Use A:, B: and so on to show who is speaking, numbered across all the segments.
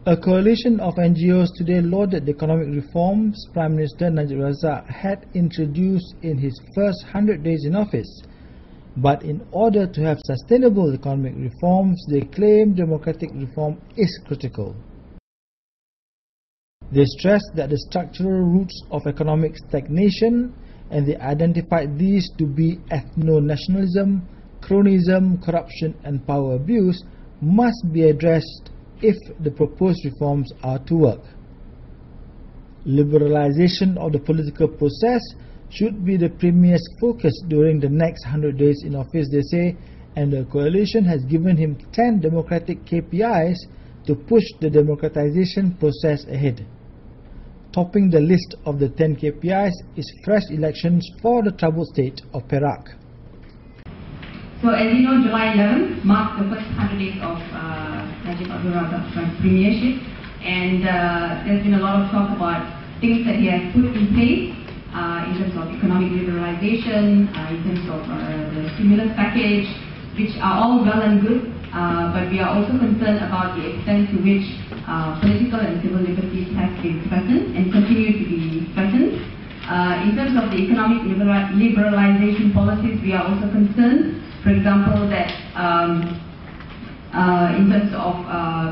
A: A coalition of NGOs today lauded the economic reforms Prime Minister Najib Razak had introduced in his first 100 days in office. But in order to have sustainable economic reforms, they claim democratic reform is critical. They stressed that the structural roots of economic stagnation, and they identified these to be ethno-nationalism, cronyism, corruption and power abuse, must be addressed if the proposed reforms are to work. Liberalization of the political process should be the premier's focus during the next 100 days in office, they say, and the coalition has given him 10 democratic KPIs to push the democratization process ahead. Topping the list of the 10 KPIs is fresh elections for the troubled state of Perak.
B: So as you know, July 11th marked the first 100 days of Najib Abdul's premiership, and there's been a lot of talk about things that he has put in place in terms of economic liberalization, in terms of the stimulus package, which are all well and good, but we are also concerned about the extent to which political and civil liberties have been threatened and continue to be threatened. In terms of the economic liberalization policies, we are also concerned, for example, that in terms of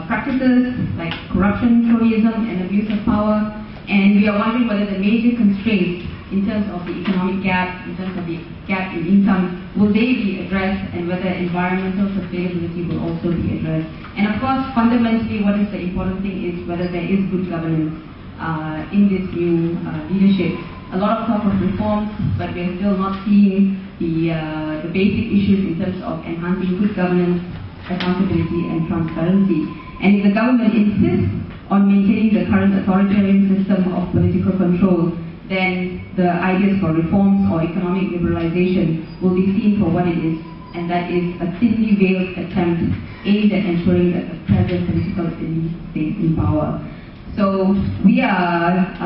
B: practices like corruption, cronyism and abuse of power, and we are wondering whether the major constraints in terms of the economic gap, in terms of the gap in income, will they be addressed, and whether environmental sustainability will also be addressed. And of course, fundamentally, what is the important thing is whether there is good governance in this new leadership. A lot of talk of reforms, but we are still not seeing the basic issues in terms of enhancing good governance, accountability and transparency. And if the government insists on maintaining the current authoritarian system of political control, then the ideas for reforms or economic liberalization will be seen for what it is, and that is a thinly veiled attempt aimed at ensuring that the present political elite stays in power. So we have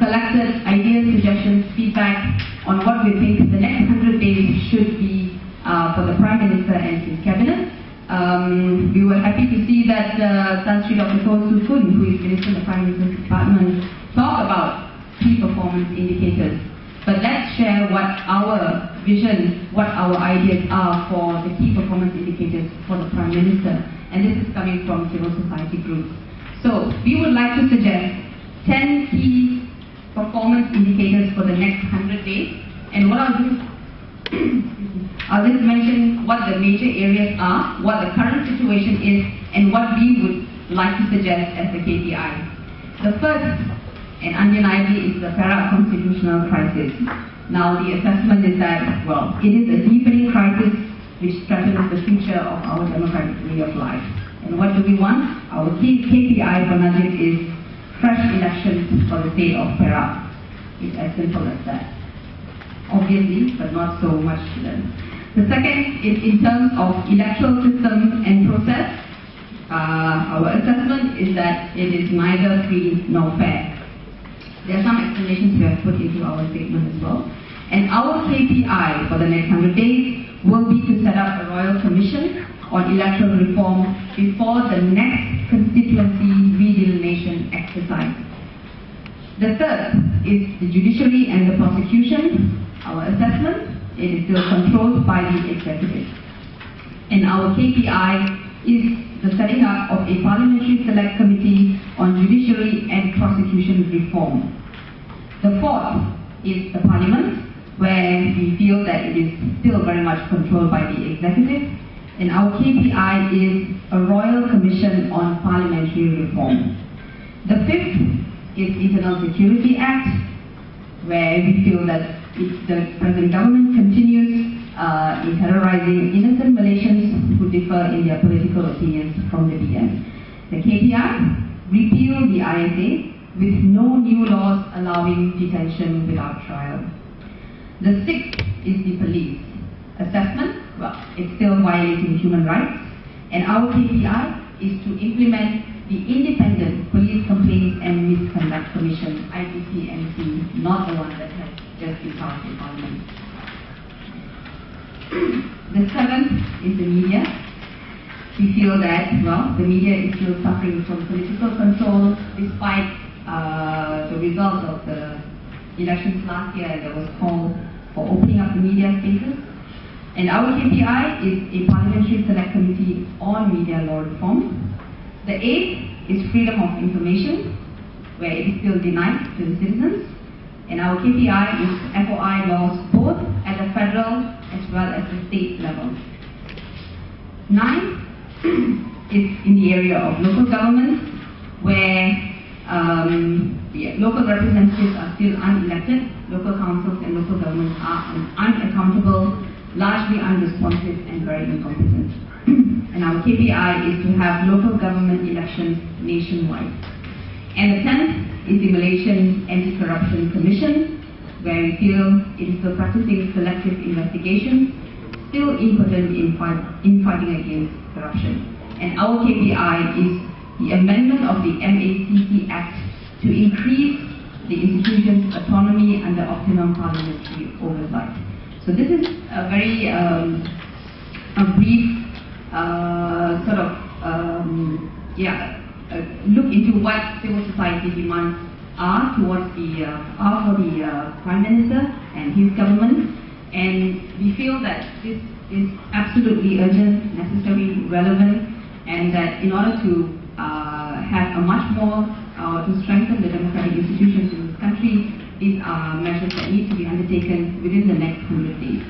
B: collected ideas, suggestions, feedback on what we think the next 100 days should be for the Prime Minister and his cabinet. We were happy to see that Tan Sri Dr. Toh Sukun, who is Minister of the Prime Minister's Department, talk about key performance indicators. But let's share what our vision, what our ideas are for the key performance indicators for the Prime Minister. And this is coming from civil society groups. So we would like to suggest 10 key performance indicators for the next 100 days. And what I'll do, I'll just mention what the major areas are, what the current situation is, and what we would like to suggest as the KPI. The first, and undeniably, is the Perak constitutional crisis. Now the assessment is that, well, it is a deepening crisis which threatens the future of our democratic way of life. And what do we want? Our key KPI for Najib is fresh elections for the state of Perak. It's as simple as that. Obviously, but not so much to them. The second is in terms of electoral system and process. Our assessment is that it is neither free nor fair. There are some explanations we have put into our statement as well. And our KPI for the next 100 days will be to set up a royal commission on electoral reform before the next constituency redelineation exercise. The third is the judiciary and the prosecution. Our assessment, it is still controlled by the executive. And our KPI is the setting up of a parliamentary select committee on judiciary and prosecution reform. The fourth is the parliament, where we feel that it is still very much controlled by the executive. And our KPI is a royal commission on parliamentary reform. The fifth is Internal Security Act, where we feel that if the present government continues in terrorizing innocent Malaysians who differ in their political opinions from the DM. The KPI, repeal the ISA with no new laws allowing detention without trial. The sixth is the police. Assessment, well, it's still violating human rights, and our KPI is to implement the Independent Police Complaints and Misconduct Commission, IPCMC, not the one that has just been passed in Parliament. The seventh is the media. We feel that, well, the media is still suffering from political control despite the results of the elections last year. There was call for opening up the media spaces. And our KPI is a Parliamentary Select Committee on Media Law Reform. The eighth is freedom of information, where it is still denied to the citizens. And our KPI is FOI laws both at the federal as well as the state level. 9 is in the area of local government, where local representatives are still unelected. Local councils and local governments are unaccountable, largely unresponsive and very incompetent. And our KPI is to have local government elections nationwide. And the 10th is the Malaysian Anti-Corruption Commission, where we feel it is still practicing selective investigations, still impotent in fighting against corruption. And our KPI is the amendment of the MACC Act to increase the institution's autonomy under optimum parliamentary oversight. So this is a very brief look into what civil society demands are towards for the Prime Minister and his government, and we feel that this is absolutely urgent, necessary, relevant, and that in order to have a much more to strengthen the democratic institutions in this country, these are measures that need to be undertaken within the next 100 days.